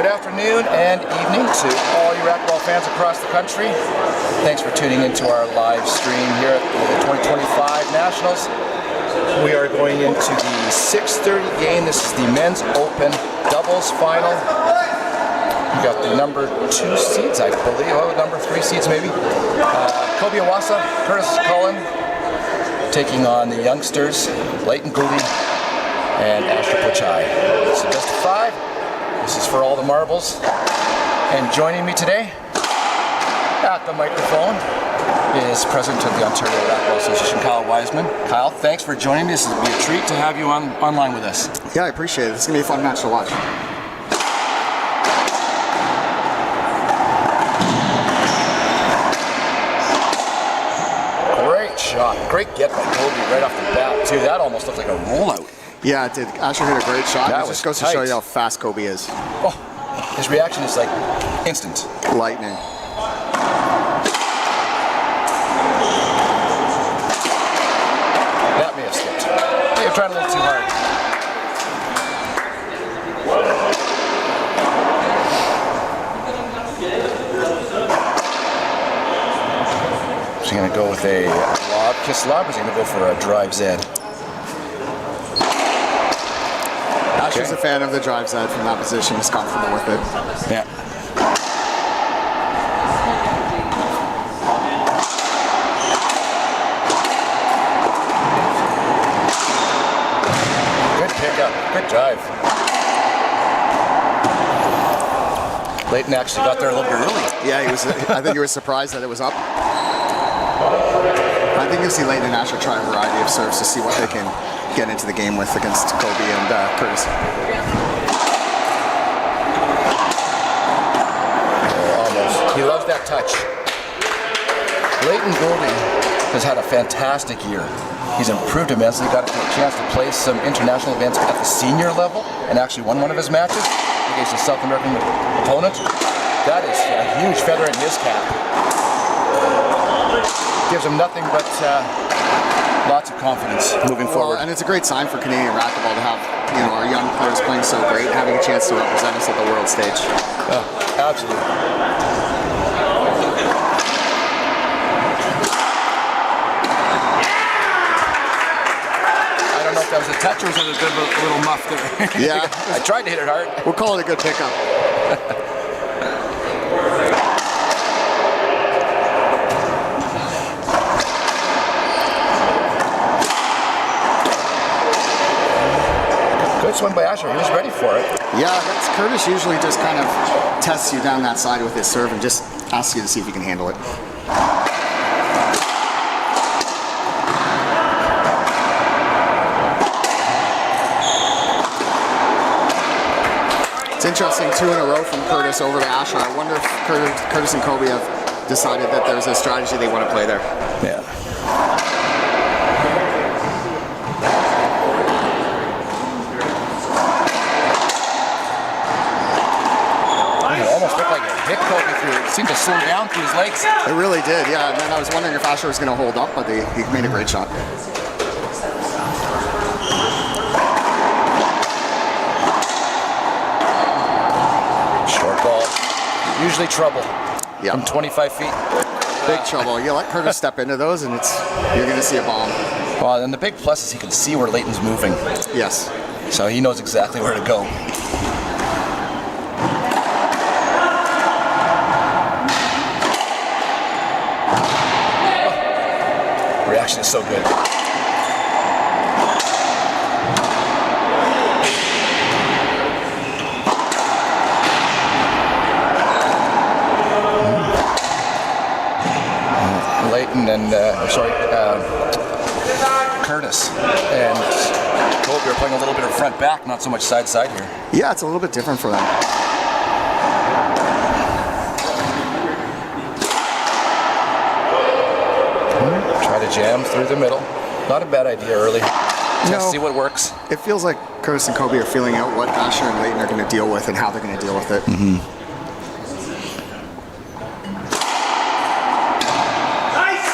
afternoon and evening to all you racquetball fans across the country. Thanks for tuning into our live stream here at the 2025 Nationals. We are going into the 6:30 game. This is the Men's Open Doubles Final. We got the number 2 seeds, I believe. Oh, number 3 seeds maybe. Coby Iwaasa, Kurtis Cullen, taking on the youngsters, Leyton, Gouldie, and Pocsai. It's the best of 5. This is for all the marbles. And joining me today at the microphone is President of the Ontario Racquetball Association, Kyle Wiseman. Kyle, thanks for joining me. This will be a treat to have you online with us. Yeah, I appreciate it. It's going to be a fun match to watch. Great shot. Great get by Coby right off the bat, too. That almost looked like a rollout. Yeah, it did. Asher hit a great shot. That it just goes to show you how fast Coby is. Oh, his reaction is like instant. Lightning. That may have skipped. May have tried a little too hard. Is he going to go with a lob, kiss lob, or is he going to go for a drive Z? Asher's a fan of the drive side from that position. He's comfortable with it. Yeah. Good pickup. Good drive. Leyton actually got there a little bit early. Yeah, he was. I think he was surprised that it was up. I think you'll see Leyton and Asher try a variety of serves to see what they can get into the game with against Coby and Kurtis. Almost. He loves that touch. Leyton Gouldie has had a fantastic year. He's improved immensely, got a chance to play some international events at the senior level, and actually won one of his matches against a South American opponent. That is a huge feather in his cap. Gives him nothing but lots of confidence moving forward. And it's a great sign for Canadian racquetball to have, our young players playing so great and having a chance to represent us at the world stage. Absolutely. I don't know if that was a touch or was it a good little muff there. Yeah. I tried to hit it hard. We'll call it a good pickup. Good swing by Asher. He was ready for it. Yeah, Kurtis usually just kind of tests you down that side with his serve and just asks you to see if you can handle it. It's interesting, 2 in a row from Kurtis over to Asher. I wonder if Kurtis and Coby have decided that there's a strategy they want to play there. Yeah. Hit Coby through it. Seemed to slow down through his legs. It really did, yeah. And then I was wondering if Asher was going to hold up, but he made a great shot. Short ball. Usually trouble. Yeah. From 25 feet. Big trouble. You let Kurtis step into those, and you're going to see a bomb. Well, and the big plus is he can see where Leyton's moving. Yes. So he knows exactly where to go. Reaction is so good. Leyton and Kurtis and Coby are playing a little bit of front back, not so much side here. Yeah, it's a little bit different for them. Try to jam through the middle. Not a bad idea early. Just see what works. It feels like Kurtis and Coby are feeling out what Asher and Leyton are going to deal with and how they're going to deal with it.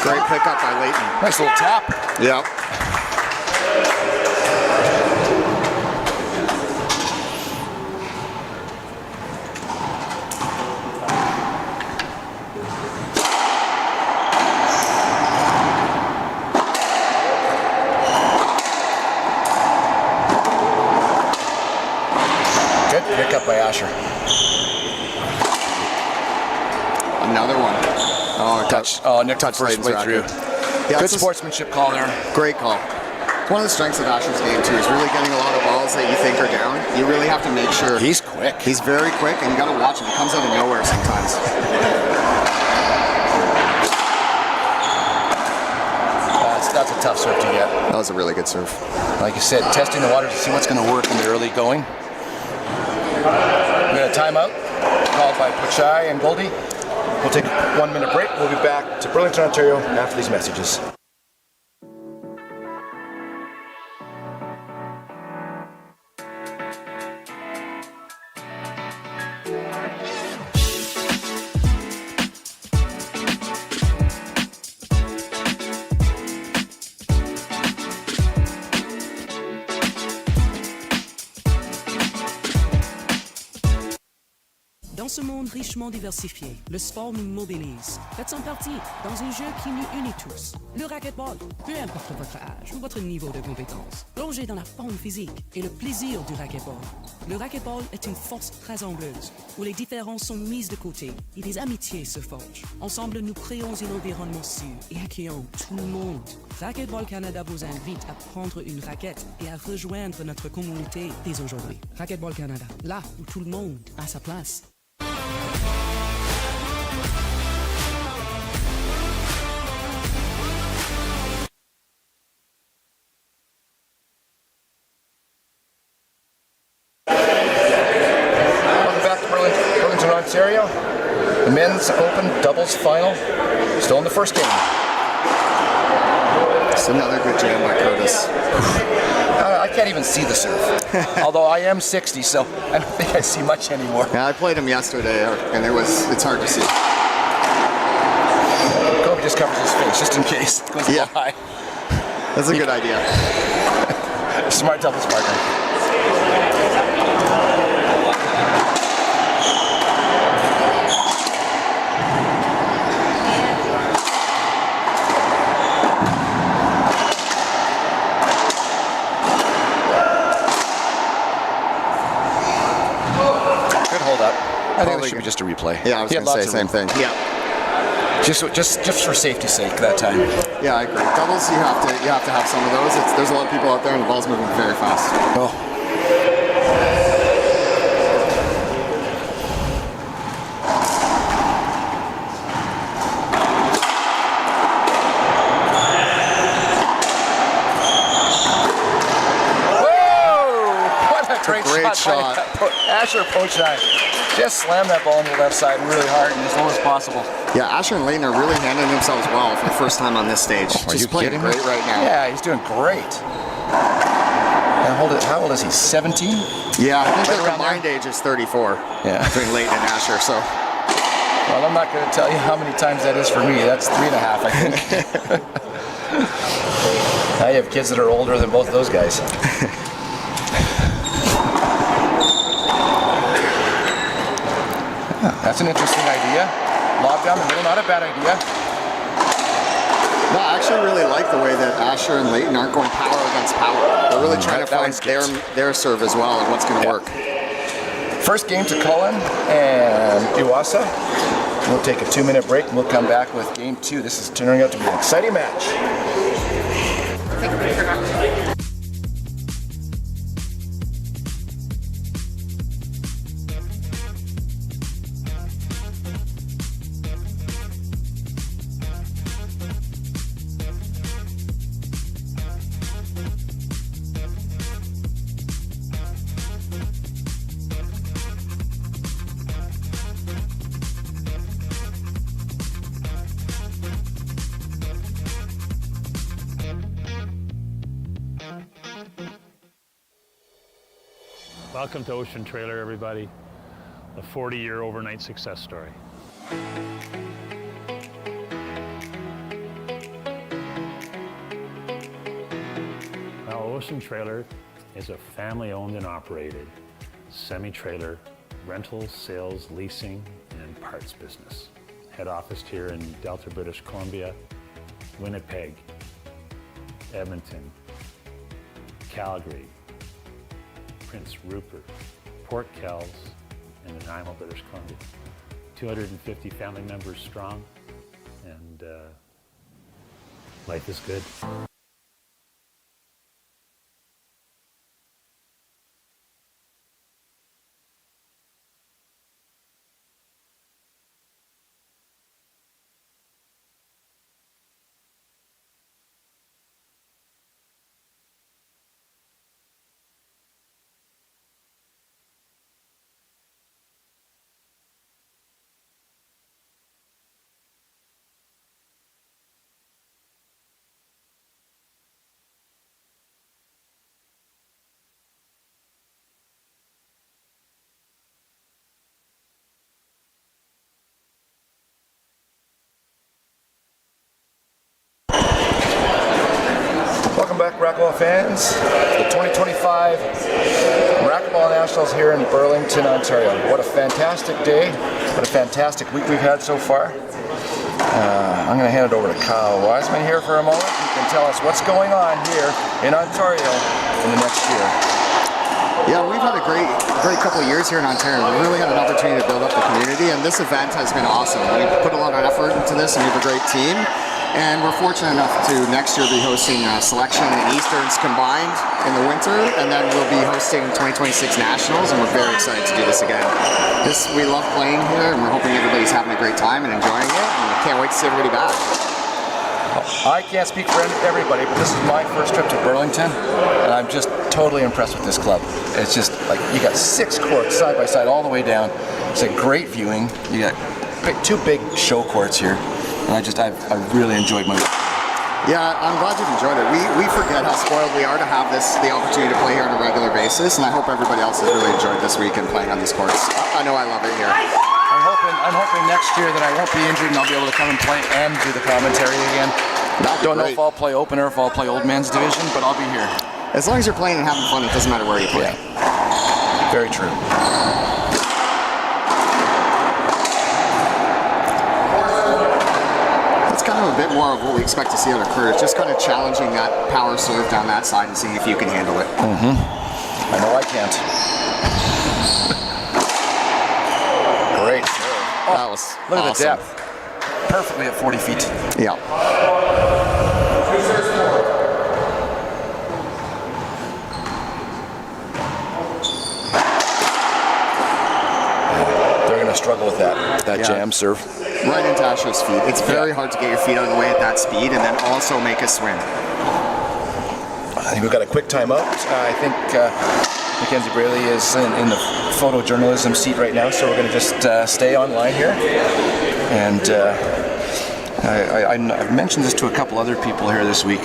Great pickup by Leyton. Nice little tap. Yep. by Asher. Another one. Oh, Touch. Oh, Nick touched first Leyton's way racket. through. Yeah, Good sportsmanship call there. Great call. It's one of the strengths of Asher's game too. He's really getting a lot of balls that you think are down. You really have to make sure. He's quick. He's very quick, and you got to watch him. He comes out of nowhere sometimes. That's a tough serve to get. That was a really good serve. Like you said, testing the waters to see what's going to work in the early going. We got a timeout called by Pocsai and Gouldie. We'll take a 1 minute break. We'll be back to Burlington, Ontario after these messages. Dans ce monde richement diversifié, le sport nous mobilise. Faites-en partie dans un jeu qui nous unit tous. Le racquetball, peu importe votre âge ou votre niveau de compétence. Plongez dans la forme physique et le plaisir du racquetball. Le racquetball est une force rassembleuse, où les différences sont mises de côté et des amitiés se forgent. Ensemble, nous créons un environnement sûr et accueillons tout le monde. Racquetball Canada vous invite à prendre une raquette et à rejoindre notre communauté dès aujourd'hui. Racquetball Canada, là où tout le monde a sa place. Ontario, the men's open doubles final, still in the first game. It's another good jam by Kurtis. I can't even see the serve, although I am 60, so I don't think I see much anymore. Yeah, I played him yesterday, and it's hard to see. Coby just covers his face, just in case. It goes a little high. That's a good idea. Smart doubles partner. I think this should be just a replay. Yeah, I was going to say the same thing. Yeah. Just for safety's sake that time. Yeah, I agree. Doubles, you have to have some of those. There's a lot of people out there, and the ball's moving very fast. Oh. Great shot. Asher Pocsai just slammed that ball on the left side really hard and as low as possible. Yeah, Asher and Leyton are really handling themselves well for the first time on this stage. He's playing great right now. Yeah, he's doing great. How old is he? 17? Yeah, I think the combined age is 34. Yeah. Between Leyton and Asher, so. Well, I'm not going to tell you how many times that is for me. That's 3.5, I think. I have kids that are older than both of those guys. That's an interesting idea. Lob down the middle, not a bad idea. No, I actually really like the way that Asher and Leyton aren't going power against power. They're really trying to find their serve as well and what's going to work. First game to Cullen and Iwaasa. We'll take a 2-minute break and we'll come back with game 2. This is turning out to be an exciting match. Welcome to Ocean Trailer, everybody. A 40-year overnight success story. Now, Ocean Trailer is a family-owned and operated semi-trailer rental, sales, leasing, and parts business. Head office here in Delta, British Columbia, Winnipeg, Edmonton, Calgary, Prince Rupert, Port Kells, in Nanaimo, British Columbia. 250 family members strong, and life is good. Welcome back, racquetball fans. The 2025 Racquetball Nationals here in Burlington, Ontario. What a fantastic day. What a fantastic week we've had so far. I'm going to hand it over to Kyle Wiseman here for a moment. He can tell us what's going on here in Ontario in the next year. Yeah, we've had a great couple of years here in Ontario. We really had an opportunity to build up the community, and this event has been awesome. We put a lot of effort into this, and we have a great team. And we're fortunate enough to next year be hosting Selection and Easterns combined in the winter, and then we'll be hosting 2026 Nationals, and we're very excited to do this again. We love playing here, and we're hoping everybody's having a great time and enjoying it, and we can't wait to see everybody back. I can't speak for everybody, but this is my first trip to Burlington, and I'm just totally impressed with this club. It's just like, you got 6 courts side by side all the way down. It's a great viewing. You got 2 big show courts here. And I really enjoyed my week. Yeah, I'm glad you've enjoyed it. We forget how spoiled we are to have the opportunity to play here on a regular basis, and I hope everybody else has really enjoyed this weekend playing on these courts. I know I love it here. I'm hoping next year that I won't be injured and I'll be able to come and play and do the commentary again. Don't know if I'll play open or if I'll play old men's division, but I'll be here. As long as you're playing and having fun, it doesn't matter where you play. Yeah. Very true. Kind of a bit more of what we expect to see out of Kurtis, just kind of challenging that power serve down that side and seeing if you can handle it. I know I can't. Great serve. Oh, That was look at awesome. the depth. Perfectly at 40 feet. Yeah. They're going to struggle with that jam serve. Right into Asher's feet. It's very hard to get your feet out of the way at that speed and then also make a swing. I think we've got a quick timeout. I think Mackenzie Braley is in the photojournalism seat right now, so we're going to just stay online here. And I've mentioned this to a couple other people here this week,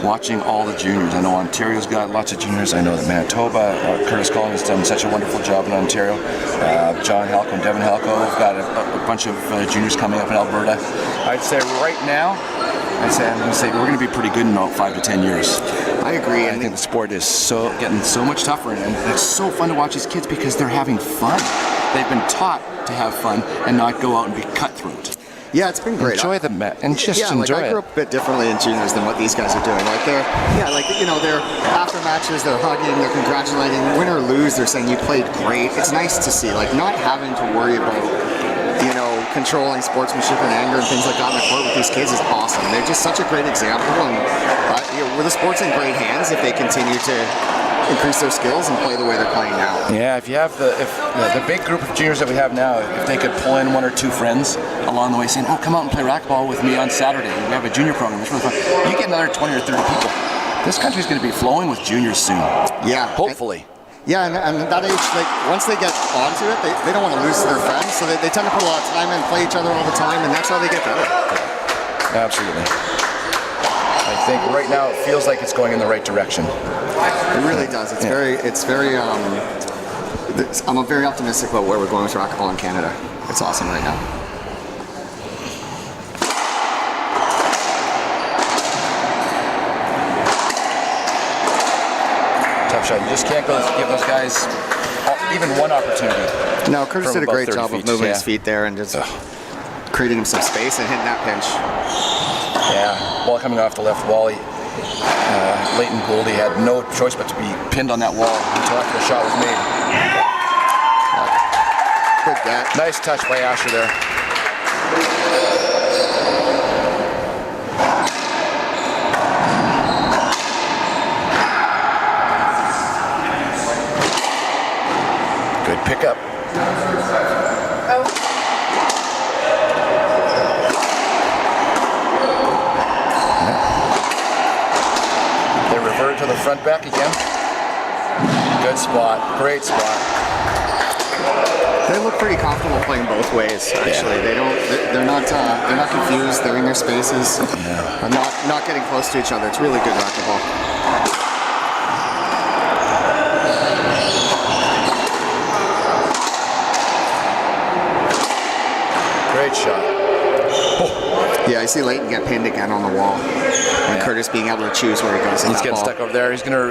watching all the juniors. I know Ontario's got lots of juniors. I know that Manitoba, Curtis Cullen has done such a wonderful job in Ontario. John Halco and Devin Halco have got a bunch of juniors coming up in Alberta. I'd say right now, I'm going to say we're going to be pretty good in about 5 to 10 years. I agree. I think the sport is getting so much tougher, and it's so fun to watch these kids because they're having fun. They've been taught to have fun and not go out and be cutthroat. Yeah, it's been great. Enjoy the and just enjoy I grew up a bit differently in juniors than what these guys are doing. They're after matches, they're hugging, they're congratulating. Win or lose, they're saying you played great. It's nice to see, not having to worry about, controlling sportsmanship and anger and things like that on the court with these kids is awesome. They're just such a great example, and the sport's in great hands if they continue to increase their skills and play the way they're playing now. Yeah, if the big group of juniors that we have now, if they could pull in 1 or 2 friends along the way saying, oh, come out and play racquetball with me on Saturday. We have a junior program. It's really fun. You get another 20 or 30 people. This country's going to be flowing with juniors soon. Yeah. Hopefully. Yeah, and that age, once they get onto it, they don't want to lose to their friends, so they tend to put a lot of time in, play each other all the time, and that's how they get better. Absolutely. I think right now it feels like it's going in the right direction. It really does. It's very. I'm very optimistic about where we're going with racquetball in Canada. It's awesome right now. Tough shot. You just can't give those guys even one opportunity. No, Kurtis did a great job of moving his feet there and just creating him some space and hitting that pinch. Yeah, ball coming off the left wall. Leyton Gouldie had no choice but to be pinned on that wall until after the shot was made. Good get. Nice touch by Asher there. Good pickup. They revert to the front back again. Good spot. Great spot. They look pretty comfortable playing both ways. Actually, they're not confused. They're in their spaces. Yeah. Not getting close to each other. It's really good racquetball. Great shot. Yeah, I see Leyton get pinned again on the wall, and Kurtis being able to choose where he goes. He's getting stuck over there. He's gonna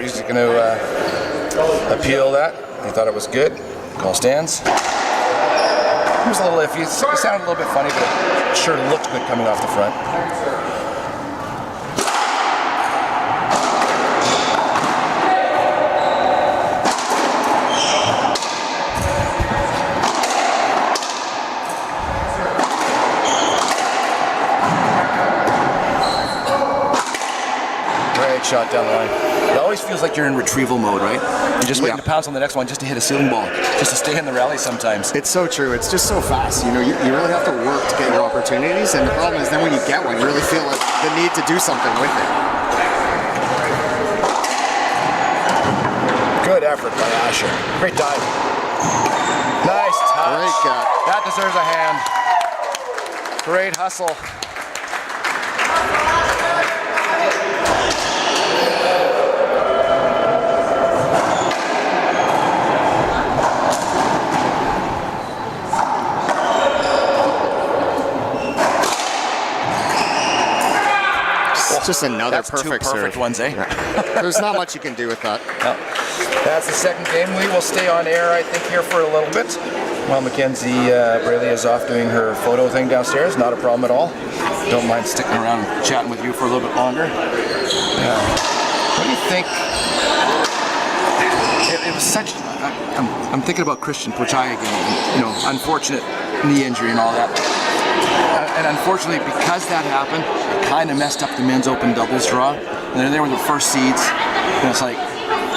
appeal that. He thought it was good. Call stands. He was a little iffy. It sounded a little bit funny, but it sure looked good coming off the front. Great shot down the line. It always feels like you're in retrieval mode, right? You're just waiting to pounce on the next one just to hit a ceiling ball, just to stay in the rally sometimes. It's so true. It's just so fast. You know, you really have to work to get your opportunities, and the problem is then when you get one, you really feel like the need to do something with it. Good effort by Asher. Great dive. Nice touch. Great cut. That deserves a hand. Great hustle. Just another That's perfect two perfect serve. ones, eh? There's not much you can do with that. No. That's the second game. We will stay on air, I think, here for a little bit. While Mackenzie Braley is off doing her photo thing downstairs. Not a problem at all. Don't mind sticking around and chatting with you for a little bit longer. What do you think? It was such. I'm thinking about Christian Pocsai again. You know, unfortunate knee injury and all that. And unfortunately, because that happened, it kind of messed up the men's open doubles draw. And they're there with the first seeds, and it's like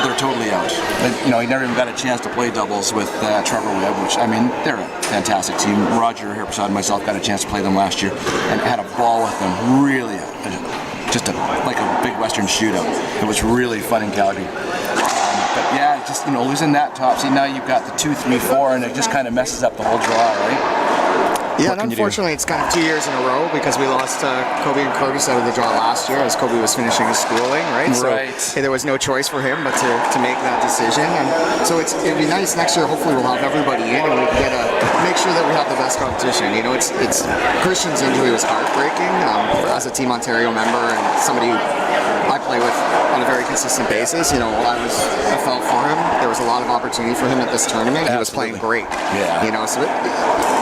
they're totally out. And, you know, he never even got a chance to play doubles with Trevor Webb, which, I mean, they're a fantastic team. Roger Herpersad and myself got a chance to play them last year and had a ball with them. Really, just like a big Western shootout. It was really fun in Calgary. But yeah, just, you know, losing that top seed, now you've got the 2, 3, 4, and it just kind of messes up the whole draw, right? Yeah, and unfortunately, it's kind of 2 years in a row because we lost Coby and Kurtis out of the draw last year as Coby was finishing his schooling, right? Right. So there was no choice for him but to make that decision. And so it'd be nice next year. Hopefully, we'll have everybody in and we can make sure that we have the best competition. You know, it's Christian's injury was heartbreaking as a Team Ontario member and somebody who I play with on a very consistent basis. You know, I felt for him. There was a lot of opportunity for him at this tournament. Absolutely. He was playing great. Yeah. You know, so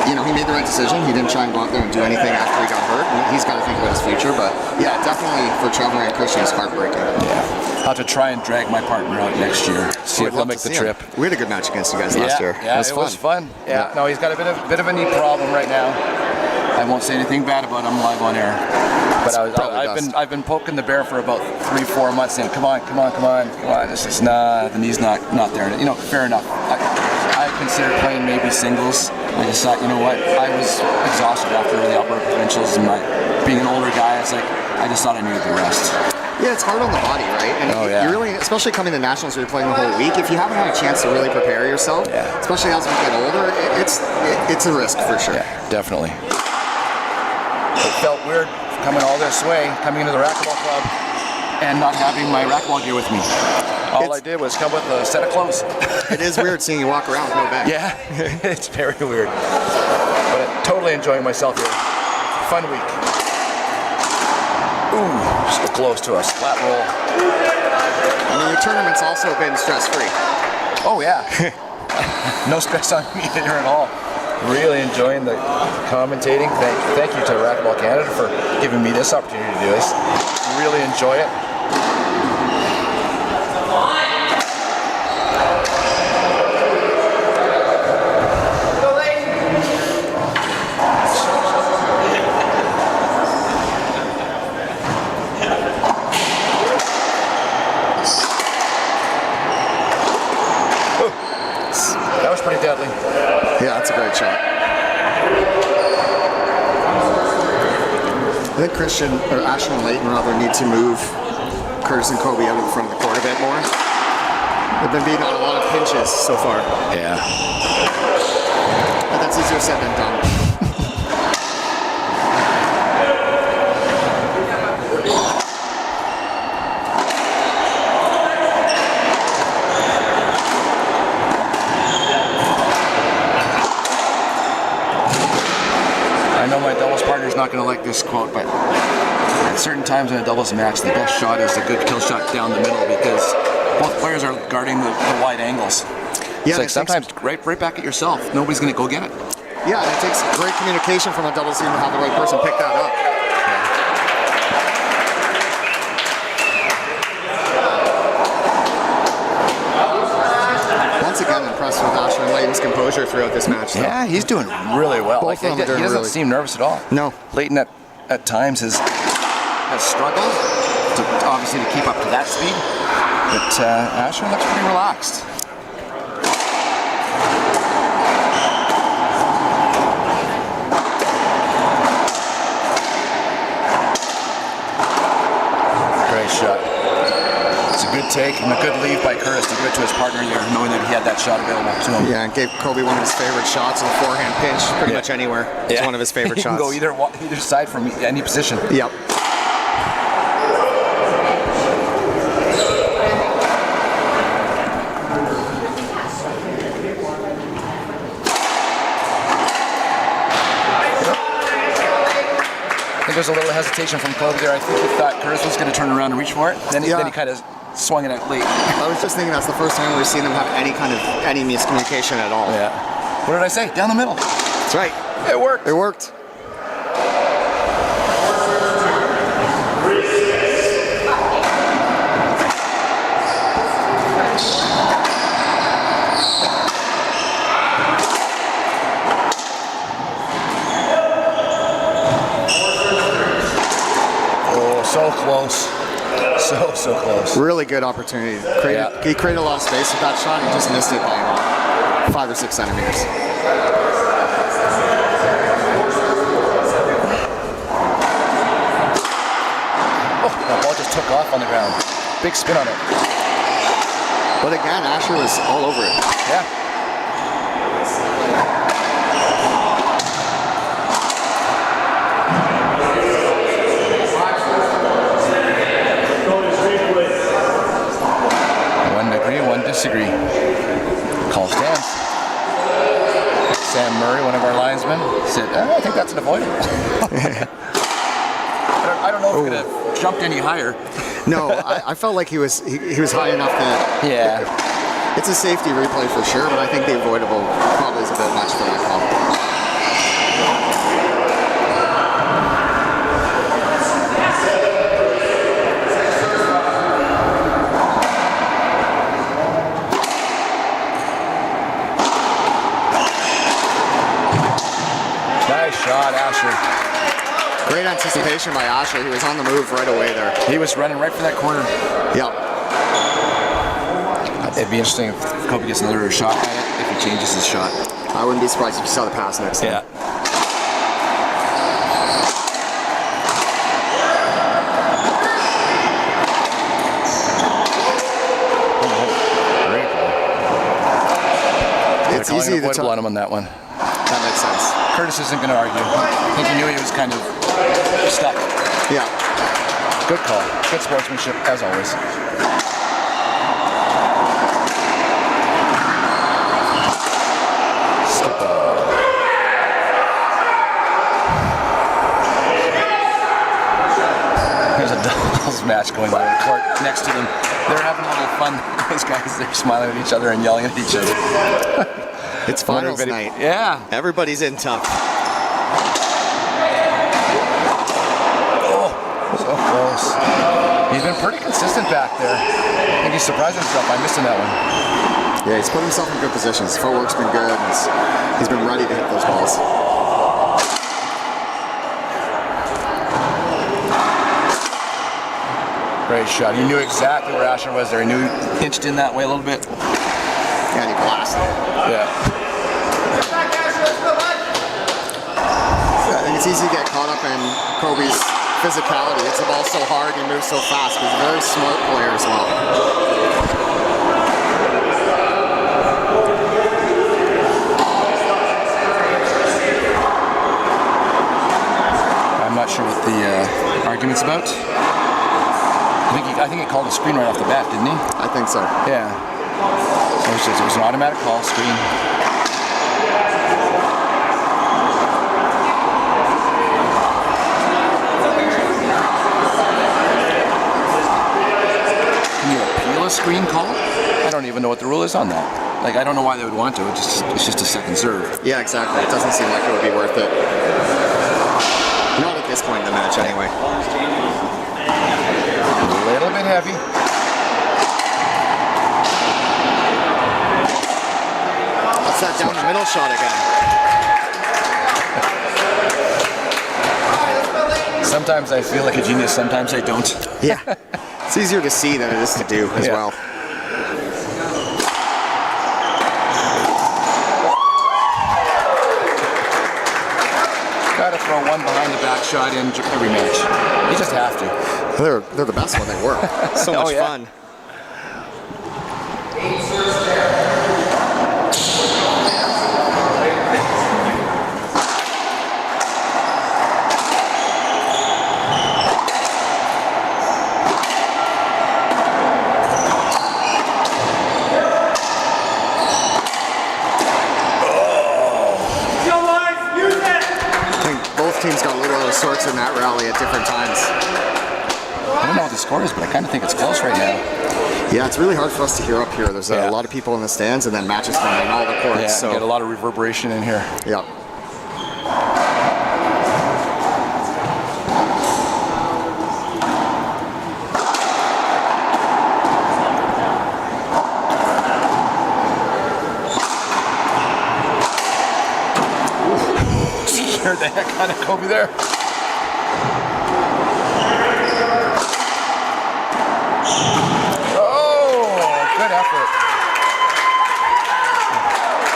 you know, he made the right decision. He didn't try and go out there and do anything after he got hurt. He's got to think about his future. But yeah, definitely for Trevor and Christian, it's heartbreaking. Yeah. I'll have to try and drag my partner out next year. See if they'll make the trip. We had a good match against you guys last year. Yeah, it was fun. Yeah. No, he's got a bit of a knee problem right now. I won't say anything bad about him live on air. But I've been poking the bear for about 3-4 months saying, come on. It's just the knee's not there. You know, fair enough. I considered playing maybe singles. I just thought, you know what, I was exhausted after the Alberta Provincials and being an older guy, it's like, I just thought I needed the rest. Yeah, it's hard on the body, right? And you really, especially coming to nationals where you're playing the whole week, if you haven't had a chance to really prepare yourself, especially as we get older, it's a risk for sure. Yeah, definitely. It felt weird coming all this way, coming into the racquetball club, and not having my racquetball gear with me. All I did was come with a set of clothes. It is weird seeing you walk around with no bag. Yeah, it's very weird. But totally enjoying myself here. Fun week. Ooh, so close to a flat roll. I mean, your tournament's also been stress-free. Oh yeah. No stress on me here at all. Really enjoying the commentating. Thank you to Racquetball Canada for giving me this opportunity to do this. Really enjoy it. Asher and Leyton rather need to move Kurtis and Coby out of the front of the court a bit more. They've been beating on a lot of pinches so far. Yeah. But that's easier said than done. I know my doubles partner's not going to like this quote, but at certain times in a doubles match, the best shot is a good kill shot down the middle because both players are guarding the wide angles. Yeah, it's like sometimes right back at yourself. Nobody's going to go get it. Yeah, and it takes great communication from a doubles team to have the right person pick that up. Once again, impressed with Asher and Leyton's composure throughout this match. Though. Yeah, he's doing really well. Both of them are doing he doesn't really seem nervous at all. No. Leyton at times has struggled obviously to keep up to that speed, but Asher looks pretty relaxed. Great shot. It's a good take and a good leave by Kurtis to give it to his partner there, knowing that he had that shot available to him. Yeah, and gave Coby one of his favorite shots, a forehand pinch, pretty much anywhere. It's one of his favorite he shots. He can go either side from any position. Yep. I think there's a little hesitation from Coby there. I think he thought Kurtis was going to turn around and reach for it. Then he kind of swung it out late. I was just thinking that's the first time we've seen them have any miscommunication at all. Yeah. What did I say? Down the middle. That's right. It worked. It worked. So close. So close. Really good opportunity. He created a lot of space with that shot. He just missed it by about 5 or 6 centimeters. Oh, that ball just took off on the ground. Big spin on it. But again, Asher was all over it. Yeah. Disagree. Call stands. Sam Murray, one of our linesmen, said, I think that's an avoidable. I don't know if he could have jumped any higher. No, I felt like he was high enough that it's a safety replay for sure, but I think the avoidable probably is a bit much for that call. Shot, Asher. Great anticipation by Asher. He was on the move right away there. He was running right for that corner. Yep. It'd be interesting if Coby gets another shot at it, if he changes his shot. I wouldn't be surprised if you saw the pass next time. Yeah. It's easy to avoidable on him on that one. That makes sense. Kurtis isn't going to argue. I think he knew he was kind of stuck. Yeah. Good call. Good sportsmanship, as always. Skip There's a doubles match going on in the court next to them. They're having a little fun. Those guys, they're smiling at each other and yelling at each other. It's finals night. Yeah. Everybody's in tough. Oh, so close. He's been pretty consistent back there. I think he's surprised himself by missing that one. Yeah, he's put himself in good positions. His footwork's been good. He's been ready to hit those balls. Great shot. He knew exactly where Asher was there. He knew he inched in that way a little bit. Yeah, and he blasted it. Yeah. I think it's easy to get caught up in Coby's physicality. Hits the ball so hard and moves so fast. He's a very smart player as well. I'm not sure what the argument's about. I think he called a screen right off the bat, didn't he? I think so. Yeah. So it was an automatic call, screen. Can you appeal a screen call? I don't even know what the rule is on that. Like, I don't know why they would want to. It's just a second serve. Yeah, exactly. It doesn't seem like it would be worth it. Not at this point in the match, anyway. A little bit heavy. That's that down the middle shot again. Sometimes I feel like a genius, sometimes I don't. Yeah. It's easier to see than it is to do as well. Gotta throw one behind the back shot in every match. You just have to. They're the best when they work. So much fun. Teams got a little out of sorts in that rally at different times. I don't know what the score is, but I kind of think it's close right now. Yeah, it's really hard for us to hear up here. There's a lot of people in the stands and then matches going on all the courts. Yeah, so get a lot of reverberation in here. Yeah. Scared the heck out of Coby there. Oh, good effort.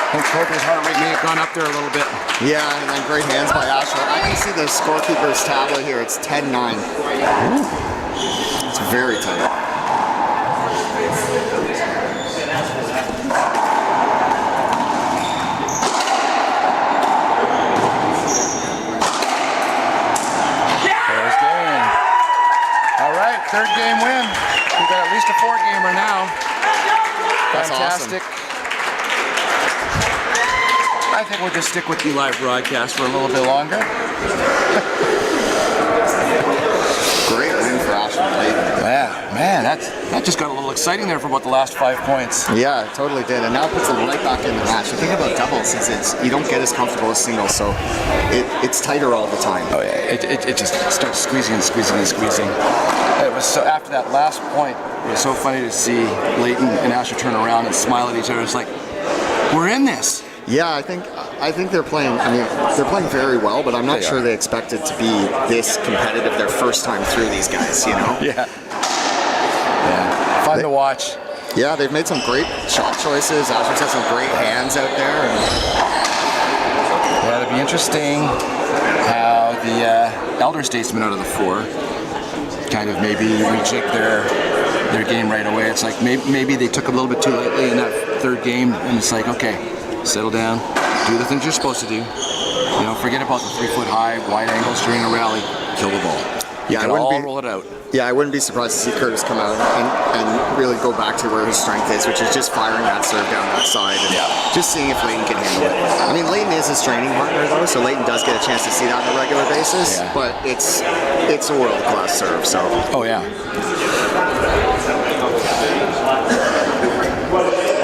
I think Coby's heart rate may have gone up there a little bit. Yeah, and then great hands by Asher. I can see the scorekeeper's tablet here. It's 10-9. It's very tight. Third game win. We got at least a 4-gamer now. That's fantastic. Awesome. I think we'll just stick with the live broadcast for a little bit longer. Great win for Asher and Leyton. Yeah, man, that just got a little exciting there for about the last 5 points. Yeah, it totally did, and now it puts them right back in the match. The thing about doubles is you don't get as comfortable as singles, so it's tighter all the time. Oh yeah, it just starts squeezing and squeezing and squeezing. It was so after that last point, it was so funny to see Leyton and Asher turn around and smile at each other. It's like, we're in this. Yeah, I think they're playing. I mean, they're playing very well, but I'm not sure they expected to be this competitive their first time through these guys. You know? Yeah. Fun to watch. Yeah, they've made some great shot choices. Asher's had some great hands out there. Yeah, it'll be interesting how the elder statesmen out of the 4 kind of maybe rejig their game right away. It's like maybe they took a little bit too lightly in that third game, and it's like, okay, settle down, do the things you're supposed to do. You know, forget about the 3-foot high wide angles during a rally. Kill the ball. Yeah, roll it out. Yeah, I wouldn't be surprised to see Kurtis come out and really go back to where his strength is, which is just firing that serve down that side and just seeing if Leyton can handle it. I mean, Leyton is his training partner though, so Leyton does get a chance to see that on a regular basis. Yeah. But it's a world-class serve. So. Oh yeah.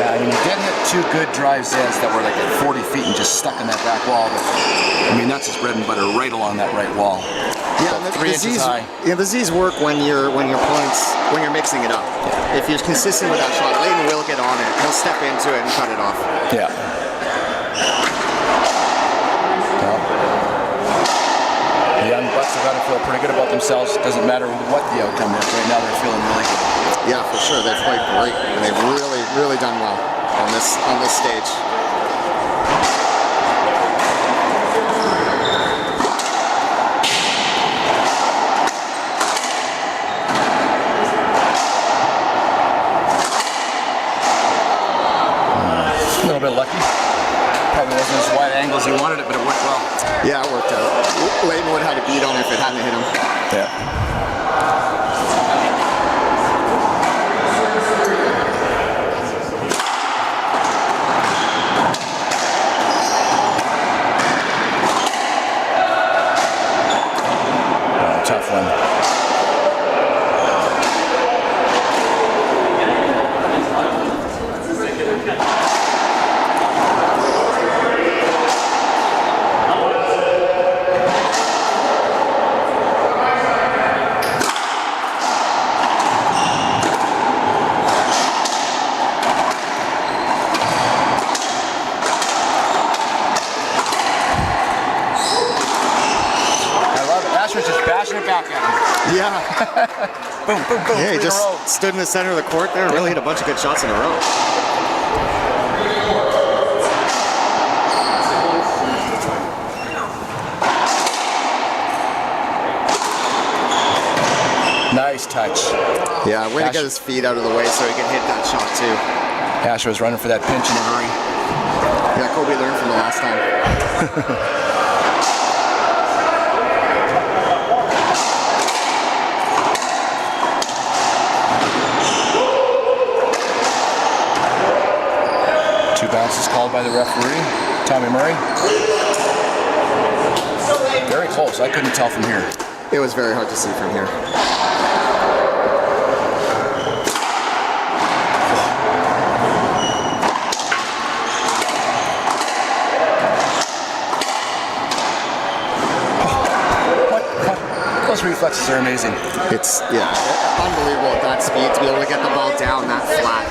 I mean, he did hit 2 good drive Zs that were like at 40 feet and just stuck in that back wall. But I mean, that's his bread and butter, right along that right wall. Yeah, the Zs, the Zs work when you're mixing it up. Yeah. If you're consistent with that shot, Leyton will get on it. He'll step into it and cut it off. Yeah. Well, the young Bucks have got to feel pretty good about themselves. It doesn't matter what the outcome is. Right now, they're feeling really good. Yeah, for sure. They've played great, and they've really done well on this stage. bit lucky. Probably wasn't as wide angle as he wanted it, but it worked well. Yeah, it worked out. Leyton would have had a beat on it if it hadn't hit him. Yeah. Tough one. Just bashing it back at him. Yeah. Boom, boom, boom. Yeah, he three in a row. just stood in the center of the court there and really hit a bunch of good shots in a row. Nice touch. Yeah, way to get his feet out of the way so he can hit that shot too. Asher was running for that pinch in a hurry. Yeah, Coby learned from the last time. Two bounces called by the referee, Tommy Murray. Very close. I couldn't tell from here. It was very hard to see from here. What? Those reflexes are amazing. It's, yeah, unbelievable at that speed to be able to get the ball down that flat.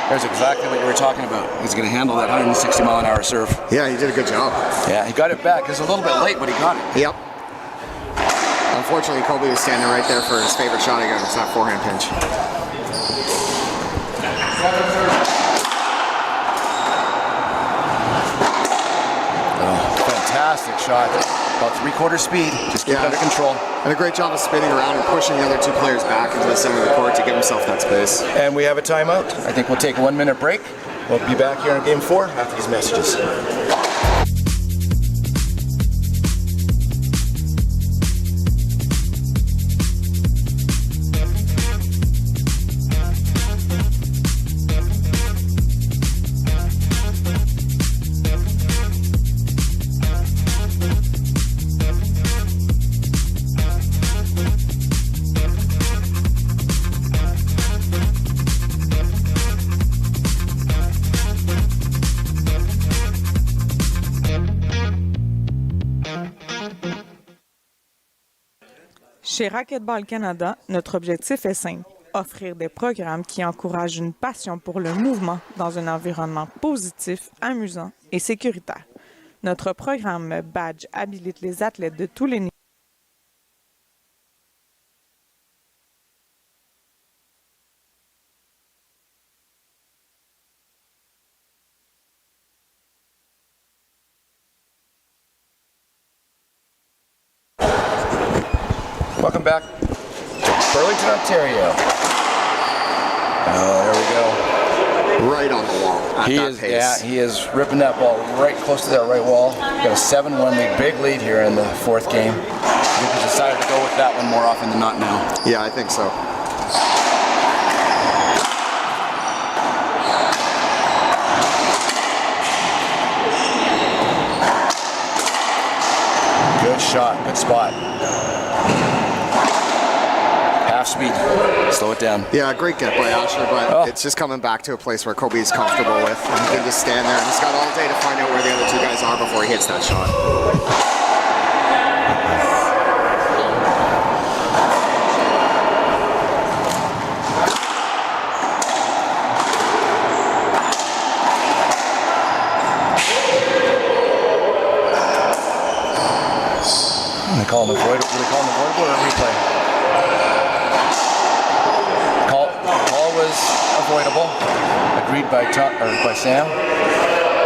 There's exactly what you were talking about. He's going to handle that 160 mile an hour serve. Yeah, he did a good job. Yeah, he got it back. It was a little bit late, but he got it. Yep. Unfortunately, Coby was standing right there for his favorite shot again. It's that forehand pinch. Oh, fantastic shot. About 3/4 speed. Just keep it under control. And a great job of spinning around and pushing the other two players back into the center of the court to give himself that space. And we have a timeout. I think we'll take a 1 minute break. We'll be back here in game 4 after these messages. Chez Racquetball Canada, notre objectif est simple, offrir des programmes qui encouragent une passion pour le mouvement dans un environnement positif, amusant et sécuritaire. Notre programme Badge habilite les athlètes de tous les niveaux. Welcome back to Burlington, Ontario. Oh, there we go. Right on the wall at that pace. Yeah, he is ripping that ball right close to that right wall. Got a 7-1 lead, big lead here in the 4th game. I think he decided to go with that one more often than not now. Yeah, I think so. Good shot, good spot. Half speed, slow it down. Yeah, great get by Asher, but it's just coming back to a place where Coby's comfortable with. And he can just stand there and he's got all day to find out where the other two guys are before he hits that shot. They call him avoidable. Do they call him avoidable or a replay? Call was avoidable. Agreed by Sam.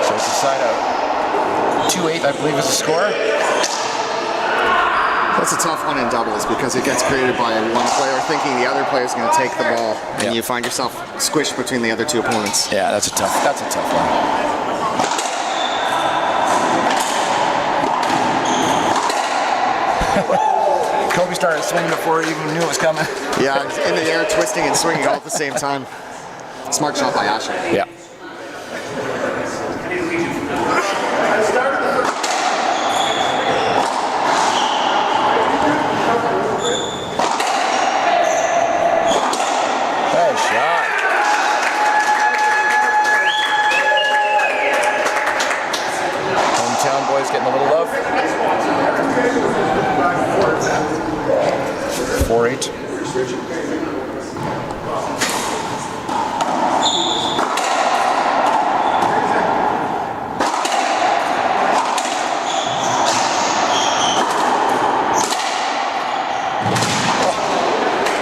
So it's a side out. 2-8, I believe, is the score. That's a tough one in doubles because it gets created by one player thinking the other player is going to take the ball, and you find yourself squished between the other two opponents. Yeah, that's a tough one. Coby started swinging before he even knew it was coming. Yeah, in the air, twisting and swinging all at the same time. Smart shot by Asher. Yeah. Nice shot. Hometown boys getting a little love. 4-8.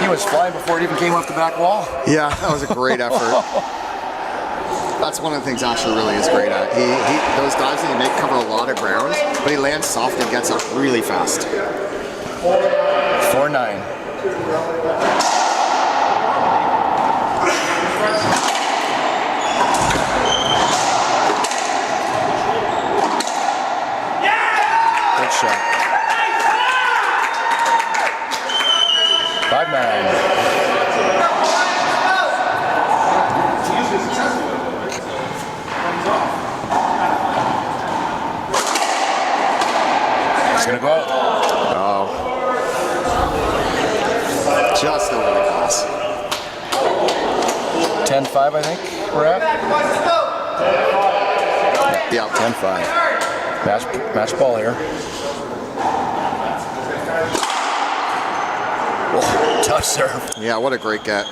He was flying before it even came off the back wall. Yeah, that was a great effort. That's one of the things Asher really is great at. He those dives that he makes cover a lot of ground, but he lands soft and gets up really fast. 4-9. Good shot. 5-9. It's gonna go out. Oh. Just over the glass. 10-5, I think we're at. Yeah. 10-5. Match ball here. Oh, tough serve. Yeah, what a great get.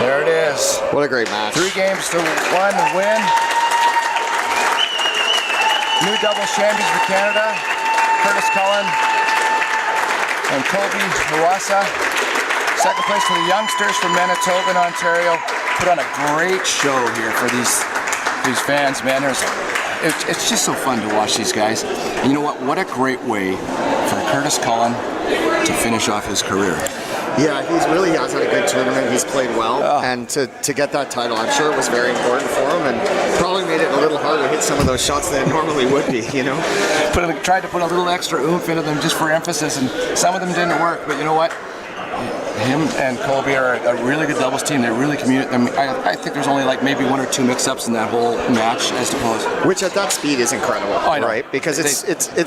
There it is. What a great match. 3 games to 1 win. New doubles champions for Canada. Curtis Cullen and Coby Iwaasa. Second place for the youngsters from Manitoba and Ontario. Put on a great show here for these fans, man. It's just so fun to watch these guys. And you know what? What a great way for Curtis Cullen to finish off his career. Yeah, he has had a good tournament. He's played well, and to get that title, I'm sure it was very important for him, and probably made it a little harder to hit some of those shots than it normally would be. You know, Tried to put a little extra oomph into them just for emphasis, and some of them didn't work. But you know what? Him and Coby are a really good doubles team. They really communicate. I mean, I think there's only like maybe 1 or 2 mix-ups in that whole match, as opposed. Which at that speed is incredible, I know. right? Because it's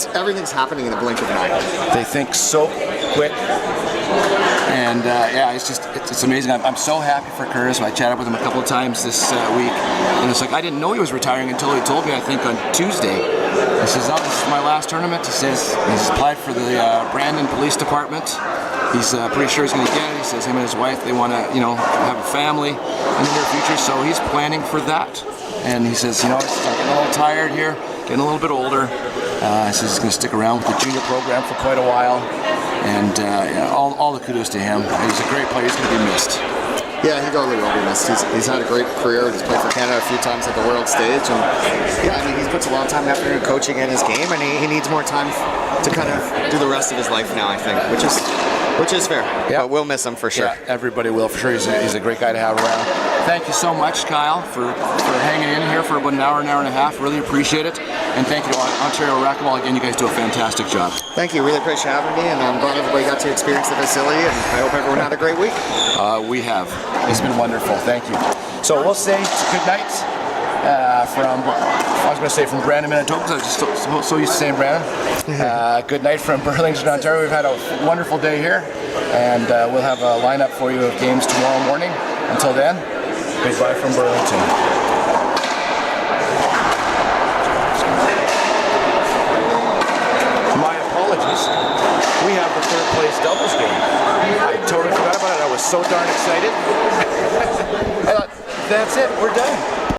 everything's happening in the blink of an eye. They think so quick. And it's amazing. I'm so happy for Curtis. I chatted with him a couple of times this week, and it's like I didn't know he was retiring until he told me, I think on Tuesday. He says, "Oh, this is my last tournament." He says he's applied for the Brandon Police Department. He's pretty sure he's going to get it. He says him and his wife, they want to, have a family in the near future, so he's planning for that. And he says, I'm getting a little tired here, getting a little bit older. He says he's going to stick around with the junior program for quite a while. And all the kudos to him. He's a great player. He's going to be missed. Yeah, he totally will be missed. He's had a great career. He's played for Canada a few times at the world stage, and he puts a lot of time and effort into coaching in his game, and he needs more time to kind of do the rest of his life now, I think, which is fair. Yeah. But we'll miss him for sure. Yeah, everybody will for sure. He's a great guy to have around. Thank you so much, Kyle, for hanging in here for about an hour and a half. Really appreciate it. And thank you to Ontario Racquetball. Again, you guys do a fantastic job. Thank you. Really appreciate having me, and I'm glad everybody got to experience the facility, and I hope everyone had a great week. We have. It's been wonderful. Thank you. So we'll say good night from Brandon, Manitoba, because I was just so used to saying Brandon. Good night from Burlington, Ontario. We've had a wonderful day here, and we'll have a lineup for you of games tomorrow morning. Until then, goodbye from Burlington. My apologies. We have the third place doubles game. I totally forgot about it. I was so darn excited. I thought, that's it. We're done.